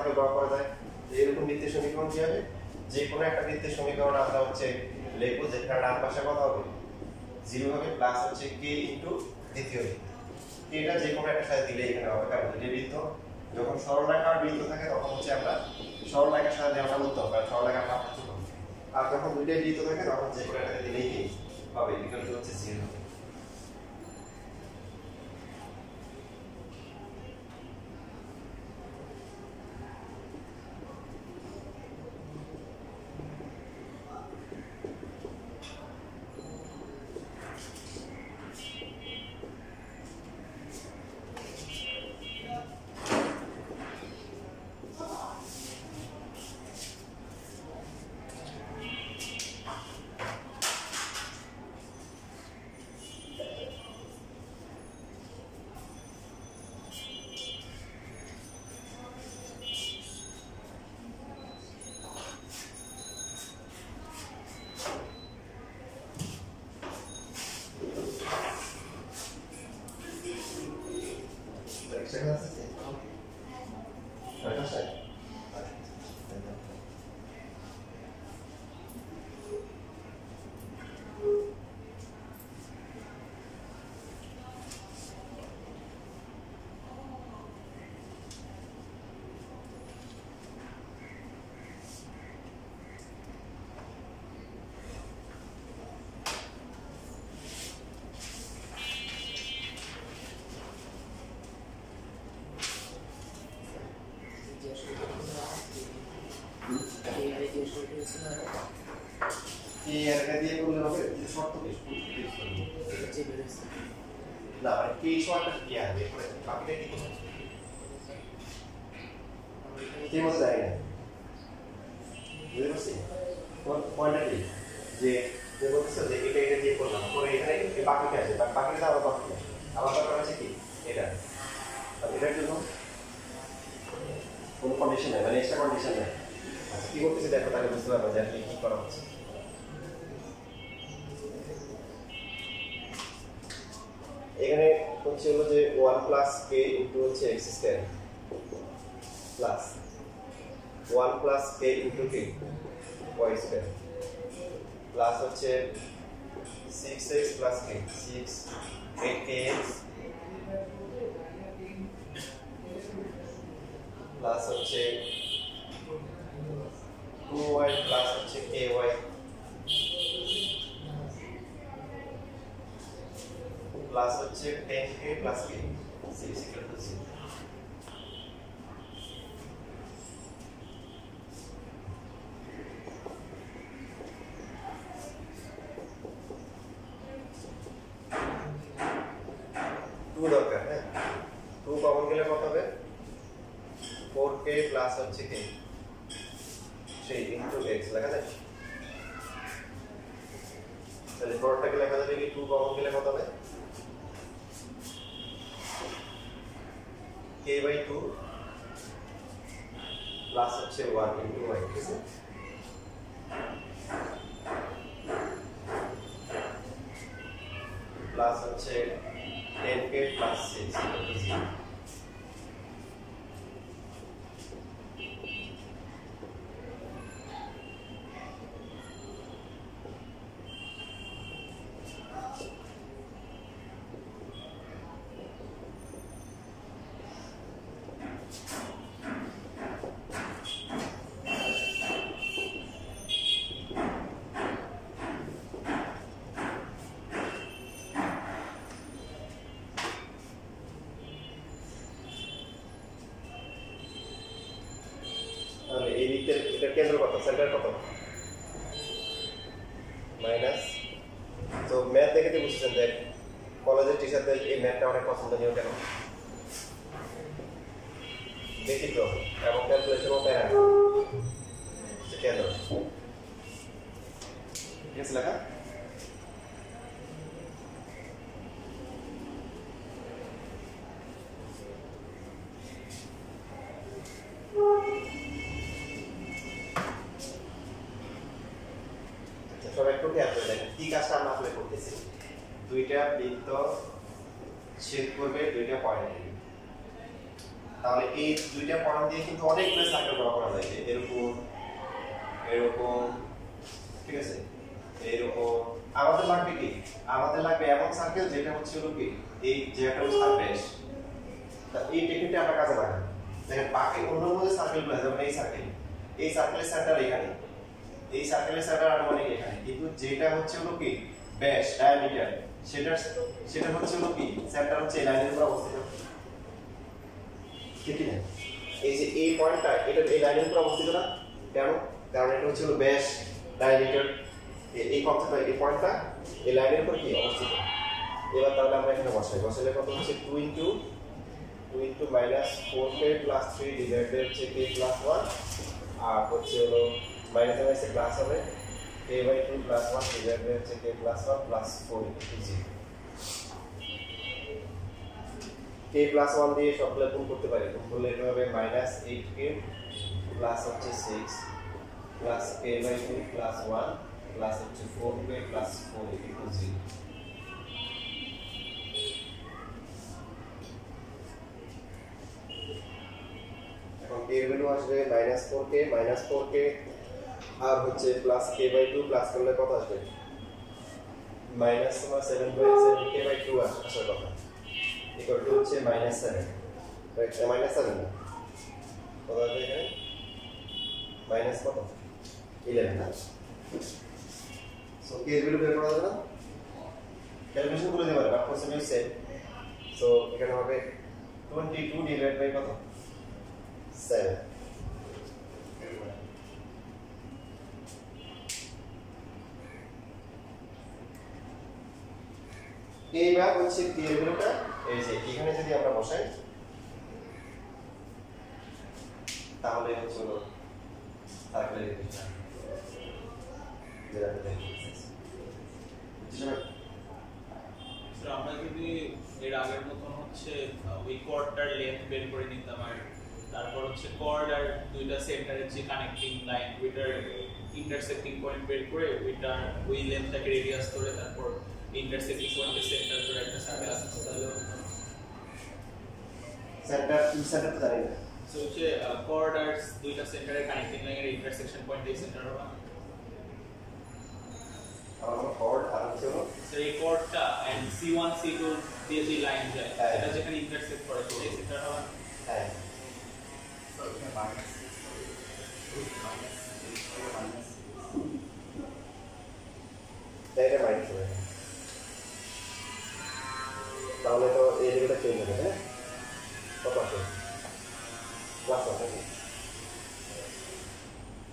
তো ড্র করা যায়। এরকম বৃত্তের সমীকরণ কি হবে, যে কোনো একটা বৃত্তের সমীকরণ আমরা হচ্ছে লিখবো যেখানে ডান পাশে কত হবে 0 হবে, প্লাস হচ্ছে k ইনটু দ্বিতীয় বৃত্ত। এটা যে কোনো একটা সাথে দিলে এখানে হবে, কারণ দুটো বৃত্ত যখন সরলরেখার বৃত্ত থাকে তখন হচ্ছে আমরা সরলরেখার সাথে আমরা উত্তম, কারণ সরলরেখা আমরা ছোট। আর যখন দুইটাই বৃত্ত থাকে তখন যে কোনো একটা দিলেই কি হবে, ইকুয়াল টু হচ্ছে 0 হবে। না মানে কি শর্টটা কি আসবে বাকিটা কি করব কি মনে যায় না বুঝতে পারছি কোন পয়েন্টটা কি যে যে বলতেছে যে এটা দিয়ে করলাম পরে এখানে এই বাকিটা আছে বাকিটা আবার বাকি আবার দরকার আছে কি এটা আর এটার জন্য কোন কন্ডিশন নেই মানে এক্সট্রা কন্ডিশন নেই। আচ্ছা কি করতেছে দেখো তাহলে বুঝতে পারবে যে কি করা হচ্ছে। এখানে হচ্ছে হলো যে 1 প্লাস k ইনটু হচ্ছে x square plus 1 plus k into k y square plus হচ্ছে 6x plus k 6 8kx plus হচ্ছে 2y প্লাস হচ্ছে ky প্লাস হচ্ছে 10k plus k 6 equal to 0। দরকার হ্যাঁ 2 কমন গেলে কত হবে 4k প্লাস হচ্ছে k সেই ইনটু x লেখা যায় তাহলে পরটাকে লেখা যাবে কি 2 কমন গেলে কত হবে k by 2 প্লাস হচ্ছে 1 ইনটু y ঠিক আছে প্লাস হচ্ছে 10k plus 6 equal to 0। কেন্দ্র কত সেন্টার কত মাইনাস তো ম্যাথ দেখে তো বুঝছেন যে কলেজের টিচারদের এই ম্যাথটা অনেক পছন্দনীয় কেন বেসিক রকম এবং ক্যালকুলেশনও প্যারা কেন্দ্র ঠিক আছে লেখা কি কাজটা আমরা আসলে করতেছি দুইটা বৃত্ত ছেদ করবে দুইটা পয়েন্ট তাহলে এই দুইটা পয়েন্ট দিয়ে কিন্তু অনেকগুলো সার্কেল ড্র করা যায়, এরকম এরকম, ঠিক আছে, এরকম। আমাদের লাগবে কি, আমাদের লাগবে এমন সার্কেল যেটা হচ্ছে হলো কি এই যেটা হচ্ছে সারফেস। তা এই টেকনিকটা আমরা কাজে লাগাই। দেখেন বাকি অন্য মধ্যে সার্কেলগুলো যেমন এই সার্কেলের সেন্টার এখানে, এই সার্কেলের সেন্টার আনুমানিক এখানে, কিন্তু যেটা হচ্ছে হলো কি ব্যাস ডায়ামিটার সেটা হচ্ছে হলো কি সেন্টার হচ্ছে এই লাইনের উপর অবস্থিত, ঠিক না? এই যে এই পয়েন্টটা এটা এই লাইনের উপর অবস্থিত না, কেন? কারণ এটা হচ্ছে হলো ব্যাস ডায়ামিটার, এই কনসেপ্টটা এই পয়েন্টটা এই লাইনের উপর কি অবস্থিত। এবার তাহলে আমরা এখানে বসালে কত হচ্ছে 2 ইনটু -4k + 3 ডিভাইডেড হচ্ছে k + 1 আর হচ্ছে হলো মাইনাস মাইনাসে প্লাস হবে k/2 + 1 ডিভাইডেড হচ্ছে k + 1 + 4 = 0। k + 1 দিয়ে সবগুলো গুণ করতে পারি, গুণ করলে এটা হবে -8k প্লাস হচ্ছে 6 প্লাস k/2 + 1 প্লাস হচ্ছে 4k + 4 = 0। এখন k এর ভ্যালু আসবে -4k আর হচ্ছে প্লাস k/2 প্লাস করলে কত আসবে -7/7k/2 আসার কথা, ইকুয়াল টু হচ্ছে -7, রাইট? -7 না কত আসবে এখানে মাইনাস কত 11 না। সো k এর ভ্যালু বের করা যাবে না, ক্যালকুলেশন করে দিতে পারে, but question is same. So এখানে হবে 22 ডিভাইড বাই কত 7। এইবার হচ্ছে k এর ভ্যালুটা এই যে এখানে যদি আমরা বসাই তাহলে হচ্ছে হলো সার্কেলের ইকুয়েশন যেটা স্যার আমরা যদি এর আগের মতন হচ্ছে ওই কর্ডটার লেন্থ বের করে নিতাম আর তারপর হচ্ছে কর্ড আর দুইটা সেন্টারের যে কানেক্টিং লাইন ওইটার ইন্টারসেক্টিং পয়েন্ট বের করে ওই লেন্থটাকে রেডিয়াস করে তারপর ইন্টারসেক্টিং পয়েন্টের সেন্টার করে একটা সার্কেল আসছে, তাহলে সেন্টার তো জানি না। সো হচ্ছে কর্ড আর দুইটা সেন্টারের কানেক্টিং লাইনের ইন্টারসেকশন পয়েন্টে সেন্টার হবে আমার কর্ড আর হচ্ছে হলো এই কর্ডটা এন্ড C1 C2 দিয়ে যে লাইন যায় সেটা যেখানে ইন্টারসেক্ট করে সেই সেন্টার হবে। হ্যাঁ এটা মাইনাস হবে, তাহলে তো এই লেভেলটা চেঞ্জ হবে। হ্যাঁ কত আছে +1 নাকি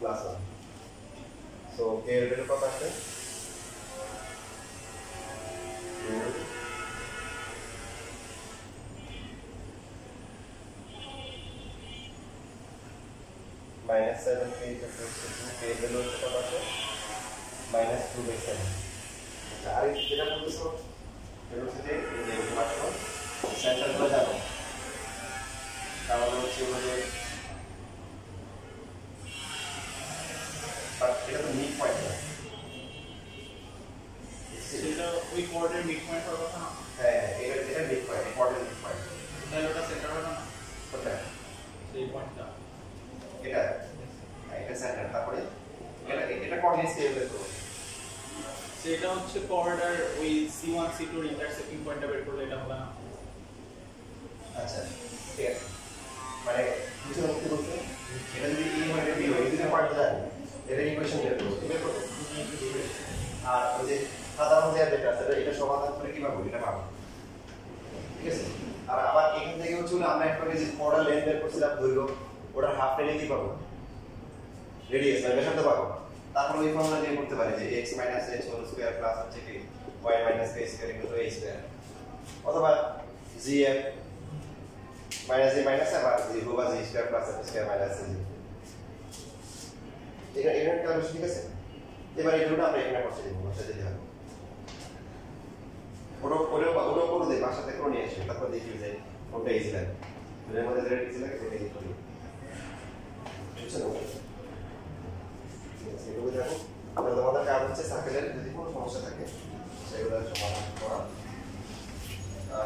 +1। সো k এর ভ্যালু কত আসবে -7k k এর ভ্যালু কত আসবে -2/7। আর যেটা বলতেছো ভেলোসিটি এই যে মাত্র সেন্টার করে যাবে, তাহলে হচ্ছে যে এটা তো মিড পয়েন্ট না, সেটা ওই কর্ডের মিড পয়েন্ট হওয়ার কথা না। হ্যাঁ এটা mid point, important mid point, তাহলে ওটা সেন্টার হবে না কোথায় সেই পয়েন্টটা এটা এটা সেন্টার। তারপরে এটা কোঅর্ডিনেটস কে বের করব, সেটা হচ্ছে কর্ড আর ওই C1 C2 এর ইন্টারসেক্টিং পয়েন্টটা বের করলে এটা হবে না। আচ্ছা ঠিক আছে, মানে বুঝতে কি বলতে, এটা যদি এই হয় বি হয় এই পয়েন্ট যায় এটা ইকুয়েশন বের করব আর ওই যে সাধারণ যেটা আছে এটা সমাধান করে কি পাবো এটা পাবো, ঠিক আছে। আর আবার এখান থেকে হচ্ছে আমরা একটা যে কর্ডার লেন্থ বের করছিলাম দৈর্ঘ্য, ওটার হাফ টেনে কি পাবো রেডিয়াস মানে ব্যাসার্ধ পাবো। তারপর ওই ফর্মুলা দিয়ে করতে পারি যে x - h whole square plus হচ্ছে কি y - k square equal to a square, অথবা gf মাইনাস a মাইনাস আবার g whole g square plus f square minus c। এটা ক্যালকুলেশন ঠিক আছে। এবার এইগুলো আমরা এখানে বসে দেব, বসে দিতে হবে ওটা করে দে বাসাতে করে নিয়ে আসি, তারপর দেখি যে কোনটা ইজি লাগে, এর মধ্যে যেটা ইজি লাগে সেটা ইজি করি, বুঝছো না? এগুলো দেখো তোমাদের কাজ হচ্ছে সার্কেলের যদি কোনো সমস্যা থাকে সেগুলো সমাধান করা।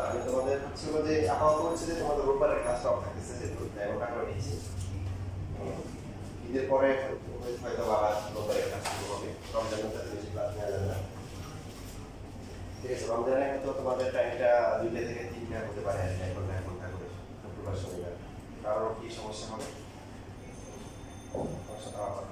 আমি তোমাদের হচ্ছে যে আপাতত হচ্ছে যে তোমাদের রোববারের ক্লাসটা থাকতেছে যে ঈদের পরে হয়তো আবার রোববারে ক্লাস শুরু হবে। রমজানের তাতে বেশি ক্লাস নেওয়া যাবে না। ঠিক আছে, রমজানে হয়তো তোমাদের টাইমটা 2টা থেকে 3টা হতে পারে, 1 ঘন্টা করে শুক্রবার শনিবার। কারোর কি সমস্যা হবে? সমস্যা তো আমার